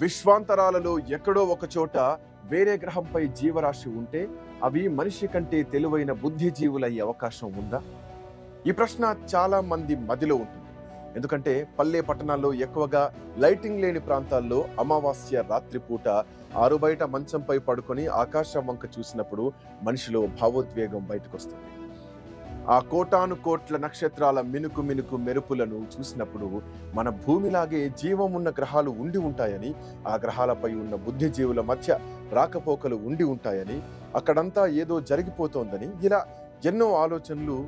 విశ్వాంతరాలలో ఎక్కడో ఒక చోట వేరే గ్రహంపై జీవరాశి ఉంటే అవి మనిషి కంటే తెలివైన బుద్ధిజీవులయ్యే అవకాశం ఉందా? ఈ ప్రశ్న చాలా మంది మదిలో ఉంటుంది. ఎందుకంటే పల్లె పట్టణాల్లో ఎక్కువగా లైటింగ్ లేని ప్రాంతాల్లో అమావాస్య రాత్రిపూట ఆరుబయట మంచంపై పడుకొని ఆకాశం వంక చూసినప్పుడు మనిషిలో భావోద్వేగం బయటకు వస్తుంది. ఆ కోటాను కోట్ల నక్షత్రాల మినుకు మినుకు మెరుపులను చూసినప్పుడు మన భూమిలాగే జీవం ఉన్న గ్రహాలు ఉండి ఉంటాయని, ఆ గ్రహాలపై ఉన్న బుద్ధిజీవుల మధ్య రాకపోకలు ఉండి ఉంటాయని, అక్కడంతా ఏదో జరిగిపోతోందని ఇలా ఎన్నో ఆలోచనలు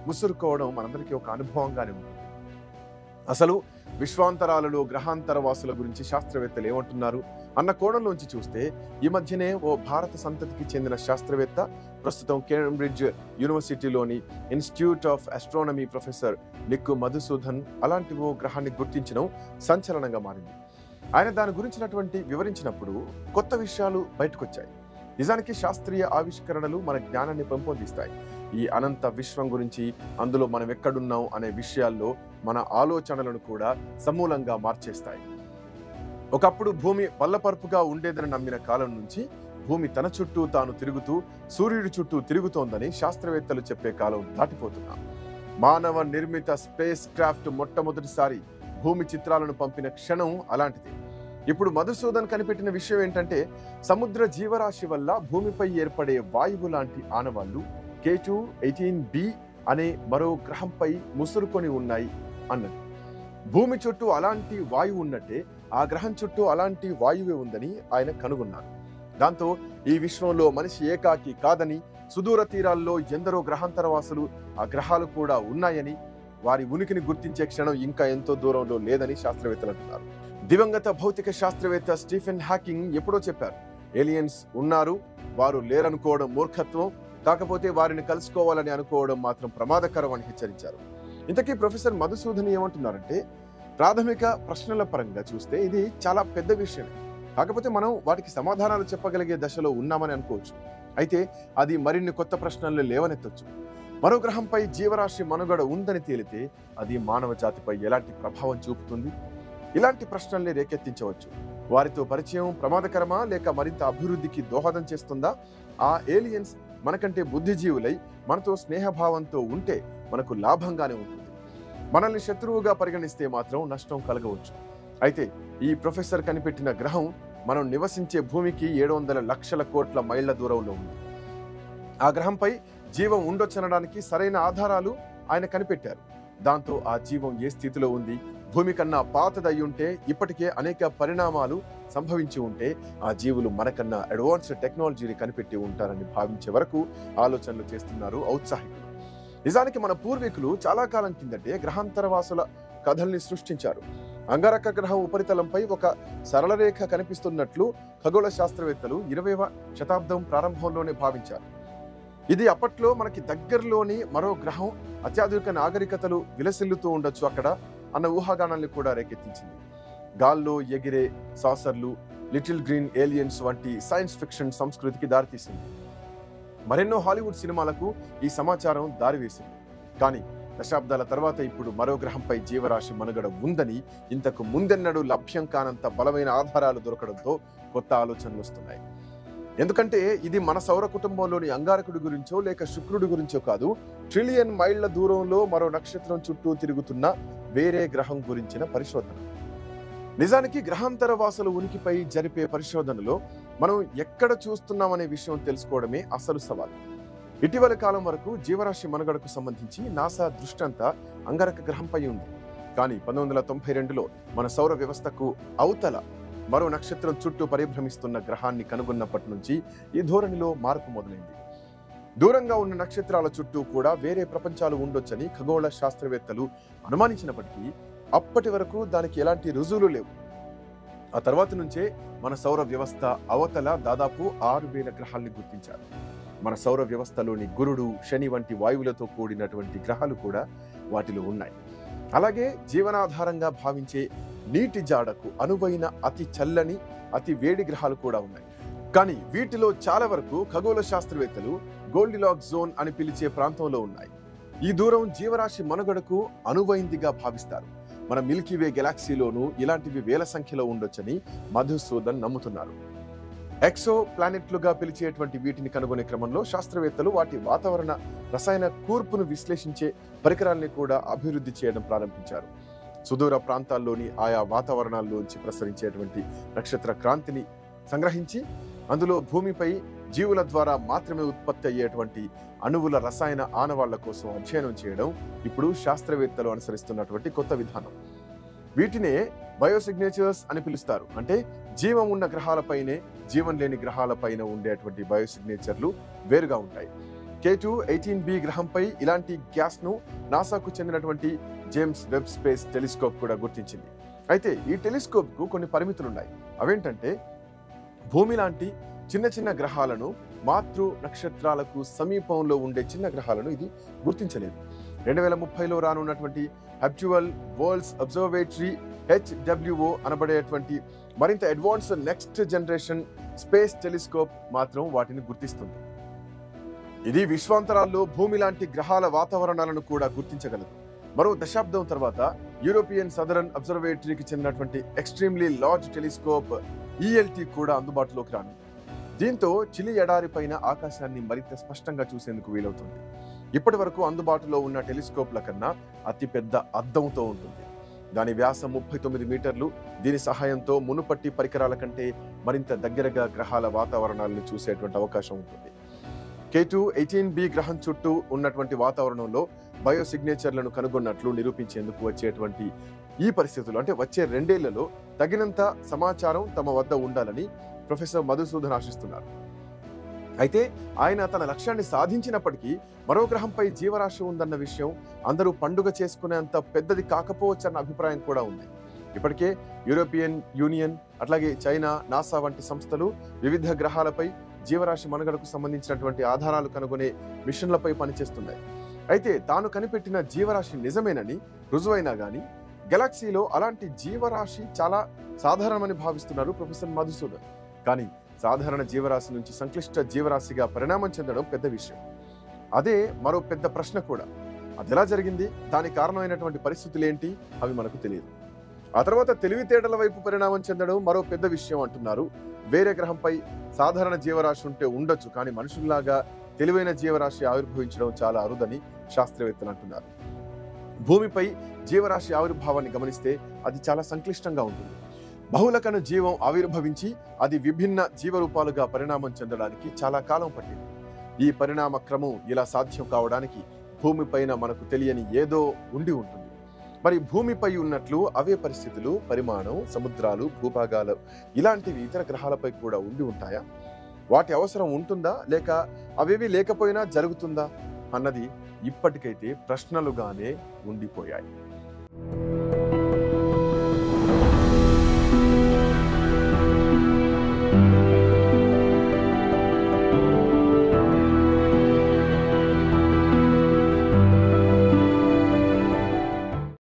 ముసురుకోవడం మనందరికీ ఒక అనుభవంగానే ఉంటుంది. అసలు విశ్వాంతరాలలో గ్రహాంతర వాసుల గురించి శాస్త్రవేత్తలు ఏమంటున్నారు అన్న కోణంలోంచి చూస్తే, ఈ మధ్యనే ఓ భారత సంతతికి చెందిన శాస్త్రవేత్త, ప్రస్తుతం కేంబ్రిడ్జ్ యూనివర్సిటీలోని institute of astronomy professor Nikku Madhusudhan అలాంటి ఓ గ్రహాన్ని గుర్తించడం సంచలనంగా మారింది. ఆయన దాని గురించినటువంటి వివరించినప్పుడు కొత్త విషయాలు బయటకొచ్చాయి. నిజానికి శాస్త్రీయ ఆవిష్కరణలు మన జ్ఞానాన్ని పెంపొందిస్తాయి. ఈ అనంత విశ్వం గురించి, అందులో మనం ఎక్కడున్నాం అనే విషయాల్లో మన ఆలోచనలను కూడా సమూలంగా మార్చేస్తాయి. ఒకప్పుడు భూమి బల్లపరుపుగా ఉండేదని నమ్మిన కాలం నుంచి భూమి తన చుట్టూ తాను తిరుగుతూ సూర్యుడి చుట్టూ తిరుగుతోందని శాస్త్రవేత్తలు చెప్పే కాలం దాటిపోతున్నాం. మానవ నిర్మిత స్పేస్ క్రాఫ్ట్ మొట్టమొదటిసారి భూమి చిత్రాలను పంపిన క్షణం అలాంటిది. ఇప్పుడు మధుసూదన్ కనిపెట్టిన విషయం ఏంటంటే, సముద్ర జీవరాశి వల్ల భూమిపై ఏర్పడే వాయువు లాంటి ఆనవాళ్లు K2-18b అనే మరో గ్రహంపై ముసురుకొని ఉన్నాయి అన్నది. భూమి చుట్టూ అలాంటి వాయువు ఉన్నట్టే ఆ గ్రహం చుట్టూ అలాంటి వాయువే ఉందని ఆయన కనుగొన్నారు. దాంతో ఈ విశ్వంలో మనిషి ఏకాకి కాదని, సుదూర తీరాల్లో ఎందరో గ్రహాంతరవాసులు, ఆ గ్రహాలు కూడా ఉన్నాయని, వారి ఉనికిని గుర్తించే క్షణం ఇంకా ఎంతో దూరంలో లేదని శాస్త్రవేత్తలు అంటున్నారు. దివంగత భౌతిక శాస్త్రవేత్త స్టీఫెన్ హాకింగ్ ఎప్పుడో చెప్పారు, ఏలియన్స్ ఉన్నారు, వారు లేరనుకోవడం మూర్ఖత్వం, కాకపోతే వారిని కలుసుకోవాలని అనుకోవడం మాత్రం ప్రమాదకరం అని హెచ్చరించారు. ఇంతకీ ప్రొఫెసర్ మధుసూదన్ ఏమంటున్నారంటే, ప్రాథమిక ప్రశ్నల పరంగా చూస్తే ఇది చాలా పెద్ద విషయం, కాకపోతే మనం వాటికి సమాధానాలు చెప్పగలిగే దశలో ఉన్నామని అనుకోవచ్చు. అయితే అది మరిన్ని కొత్త ప్రశ్నలు లేవనెత్తొచ్చు. మరో గ్రహంపై జీవరాశి మనుగడ ఉందని తేలితే అది మానవ జాతిపై ఎలాంటి ప్రభావం చూపుతుంది? ఇలాంటి ప్రశ్నల్ని రేకెత్తించవచ్చు. వారితో పరిచయం ప్రమాదకరమా, లేక మరింత అభివృద్ధికి దోహదం చేస్తుందా? ఆ ఏలియన్స్ మనకంటే బుద్ధిజీవులై మనతో స్నేహభావంతో ఉంటే మనకు లాభంగానే ఉంటుంది. మనల్ని శత్రువుగా పరిగణిస్తే మాత్రం నష్టం కలగవచ్చు. అయితే ఈ ప్రొఫెసర్ కనిపెట్టిన గ్రహం మనం నివసించే భూమికి 700 లక్షల కోట్ల మైళ్ల దూరంలో ఉంది. ఆ గ్రహంపై జీవం ఉండొచ్చనడానికి సరైన ఆధారాలు ఆయన కనిపెట్టారు. దాంతో ఆ జీవం ఏ స్థితిలో ఉంది, భూమి కన్నా పాతదయ్యుంటే, ఇప్పటికే అనేక పరిణామాలు సంభవించి ఉంటే, ఆ జీవులు మనకన్నా అడ్వాన్స్డ్ టెక్నాలజీని కనిపెట్టి ఉంటారని భావించే వరకు ఆలోచనలు చేస్తున్నారు ఔత్సాహికులు. నిజానికి మన పూర్వీకులు చాలా కాలం కిందటే గ్రహాంతరవాసుల కథల్ని సృష్టించారు. అంగారక గ్రహం ఉపరితలంపై ఒక సరళ రేఖ కనిపిస్తున్నట్లు ఖగోళ శాస్త్రవేత్తలు 20వ శతాబ్దం ప్రారంభంలోనే భావించారు. ఇది అప్పట్లో మనకి దగ్గరలోని మరో గ్రహం, అత్యాధునిక నాగరికతలు విలసిల్లుతూ ఉండొచ్చు అక్కడ అన్న ఊహాగానాన్ని కూడా రేకెత్తించింది. గాల్లో ఎగిరే సాసర్లు, లిటిల్ గ్రీన్ ఏలియన్స్ వంటి సైన్స్ ఫిక్షన్ సంస్కృతికి దారితీసింది. మరెన్నో హాలీవుడ్ సినిమాలకు ఈ సమాచారం దారివేసింది. కానీ దశాబ్దాల తర్వాత ఇప్పుడు మరో గ్రహంపై జీవరాశి మనుగడ ఉందని ఇంతకు ముందెన్నడూ లభ్యం కానంత బలమైన ఆధారాలు దొరకడంతో కొత్త ఆలోచనలు వస్తున్నాయి. ఎందుకంటే ఇది మన సౌర కుటుంబంలోని అంగారకుడి గురించో లేక శుక్రుడి గురించో కాదు, ట్రిలియన్ మైళ్ల దూరంలో మరో నక్షత్రం చుట్టూ తిరుగుతున్న వేరే గ్రహం గురించిన పరిశోధన. నిజానికి గ్రహాంతర వాసుల ఉనికిపై జరిపే పరిశోధనలో మనం ఎక్కడ చూస్తున్నామనే విషయం తెలుసుకోవడమే అసలు సవాల్. ఇటీవల కాలం వరకు జీవరాశి మనుగడకు సంబంధించి నాసా దృష్టంతా అంగారక గ్రహంపై ఉంది. కానీ 1992లో మన సౌర వ్యవస్థకు అవతల మరో నక్షత్రం చుట్టూ పరిభ్రమిస్తున్న గ్రహాన్ని కనుగొన్నప్పటి నుంచి ఈ ధోరణిలో మార్పు మొదలైంది. దూరంగా ఉన్న నక్షత్రాల చుట్టూ కూడా వేరే ప్రపంచాలు ఉండొచ్చని ఖగోళ శాస్త్రవేత్తలు అనుమానించినప్పటికీ అప్పటి వరకు దానికి ఎలాంటి రుజువులు లేవు. ఆ తర్వాత నుంచే మన సౌర వ్యవస్థ అవతల దాదాపు 6000 గ్రహాల్ని గుర్తించారు. మన సౌర వ్యవస్థలోని గురుడు, శని వంటి వాయువులతో కూడినటువంటి గ్రహాలు కూడా వాటిలో ఉన్నాయి. అలాగే జీవనాధారంగా భావించే నీటి జాడకు అనువైన అతి చల్లని, అతి వేడి గ్రహాలు కూడా ఉన్నాయి. కానీ వీటిలో చాలా వరకు ఖగోళ శాస్త్రవేత్తలు గోల్డిలాక్స్ జోన్ అని పిలిచే ప్రాంతంలో ఉన్నాయి. ఈ దూరం జీవరాశి మనుగడకు అనువైందిగా భావిస్తారు. మన మిల్కీవే గెలాక్సీలోనూ ఇలాంటివి వేల సంఖ్యలో ఉండొచ్చని మధుసూదన్ నమ్ముతున్నారు. ఎక్సో ప్లానెట్లుగా పిలిచేటువంటి వీటిని కనుగొనే క్రమంలో శాస్త్రవేత్తలు వాటి వాతావరణ రసాయన కూర్పును విశ్లేషించే పరికరాల్ని కూడా అభివృద్ధి చేయడం ప్రారంభించారు. సుదూర ప్రాంతాల్లోని ఆయా వాతావరణాల్లోంచి ప్రసరించేటువంటి నక్షత్ర క్రాంతిని సంగ్రహించి అందులో భూమిపై జీవుల ద్వారా మాత్రమే ఉత్పత్తి అయ్యేటువంటి అణువుల రసాయన ఆనవాళ్ల కోసం అధ్యయనం చేయడం ఇప్పుడు శాస్త్రవేత్తలు అనుసరిస్తున్నటువంటి కొత్త విధానం. వీటినే బయోసిగ్నేచర్స్ అని పిలుస్తారు. అంటే జీవం ఉన్న గ్రహాలపైనే జీవం లేని గ్రహాలపైన ఉండేటువంటి బయోసిగ్నేచర్లు వేరుగా ఉంటాయి. K2 18b గ్రహంపై ఇలాంటి గ్యాస్ ను నాసాకు చెందినటువంటి జేమ్స్ వెబ్ స్పేస్ టెలిస్కోప్ కూడా గుర్తించింది. అయితే ఈ టెలిస్కోప్ కు కొన్ని పరిమితులున్నాయి. అవేంటంటే భూమి లాంటి చిన్న చిన్న గ్రహాలను, మాతృ నక్షత్రాలకు సమీపంలో ఉండే చిన్న గ్రహాలను ఇది గుర్తించలేదు. 2030లో రానున్నటువంటి హబ్జువల్ వరల్డ్స్ అబ్జర్వేటరీ HWO అనబడేటువంటి మరింత advanced next generation space telescope మాత్రం వాటిని గుర్తిస్తుంది. ఇది విశ్వాంతరాల్లో భూమి లాంటి గ్రహాల వాతావరణాలను కూడా గుర్తించగలదు. మరో దశాబ్దం తర్వాత యూరోపియన్ సదరన్ అబ్జర్వేటరీకి చెందినటువంటి ఎక్స్ట్రీమ్లీ లార్జ్ టెలిస్కోప్ ELT కూడా అందుబాటులోకి రానుంది. దీంతో చిలి ఎడారి పైన ఆకాశాన్ని మరింత స్పష్టంగా చూసేందుకు వీలవుతుంది. ఇప్పటి వరకు అందుబాటులో ఉన్న టెలిస్కోప్ల కన్నా అతిపెద్ద అద్దంతో ఉంటుంది. దాని వ్యాసం 39 మీటర్లు. దీని సహాయంతో మునుపట్టి పరికరాల కంటే మరింత దగ్గరగా గ్రహాల వాతావరణాలను చూసేటువంటి అవకాశం ఉంటుంది. K2 18b గ్రహం చుట్టూ ఉన్నటువంటి వాతావరణంలో బయోసిగ్నేచర్లను కనుగొన్నట్లు నిరూపించేందుకు వచ్చేటువంటి ఈ పరిస్థితులు, అంటే వచ్చే 2 ఏళ్లలో తగినంత సమాచారం తమ వద్ద ఉండాలని ప్రొఫెసర్ మధుసూదన్ ఆశిస్తున్నారు. అయితే ఆయన తన లక్ష్యాన్ని సాధించినప్పటికీ మరో గ్రహంపై జీవరాశి ఉందన్న విషయం అందరూ పండుగ చేసుకునేంత పెద్దది కాకపోవచ్చన్న అభిప్రాయం కూడా ఉంది. ఇప్పటికే యూరోపియన్ యూనియన్, అట్లాగే చైనా, నాసా వంటి సంస్థలు వివిధ గ్రహాలపై జీవరాశి మనుగడకు సంబంధించినటువంటి ఆధారాలు కనుగొనే మిషన్లపై పనిచేస్తున్నాయి. అయితే తాను కనిపెట్టిన జీవరాశి నిజమేనని రుజువైనా గానీ గెలాక్సీలో అలాంటి జీవరాశి చాలా సాధారణమని భావిస్తున్నారు ప్రొఫెసర్ మధుసూదన్. కానీ సాధారణ జీవరాశి నుంచి సంక్లిష్ట జీవరాశిగా పరిణామం చెందడం పెద్ద విషయం. అదే మరో పెద్ద ప్రశ్న కూడా. అది ఎలా జరిగింది, దానికి కారణమైనటువంటి పరిస్థితులు ఏంటి, అవి మనకు తెలియదు. ఆ తర్వాత తెలివితేటల వైపు పరిణామం చెందడం మరో పెద్ద విషయం అంటున్నారు. వేరే గ్రహంపై సాధారణ జీవరాశి ఉంటే ఉండొచ్చు, కానీ మనుషుల్లాగా తెలివైన జీవరాశి ఆవిర్భవించడం చాలా అరుదని శాస్త్రవేత్తలు అంటున్నారు. భూమిపై జీవరాశి ఆవిర్భావాన్ని గమనిస్తే అది చాలా సంక్లిష్టంగా ఉంటుంది. బహుళకణ జీవం ఆవిర్భవించి అది విభిన్న జీవరూపాలుగా పరిణామం చెందడానికి చాలా కాలం పట్టింది. ఈ పరిణామ క్రమం ఇలా సాధ్యం కావడానికి భూమిపైన మనకు తెలియని ఏదో ఉండి ఉంటుంది. మరి భూమిపై ఉన్నట్లు అవే పరిస్థితులు, పరిమాణం, సముద్రాలు, భూభాగాలు ఇలాంటివి ఇతర గ్రహాలపై కూడా ఉండి ఉంటాయా? వాటి అవసరం ఉంటుందా, లేక అవేవి లేకపోయినా జరుగుతుందా అన్నది ఇప్పటికైతే ప్రశ్నలుగానే ఉండిపోయాయి.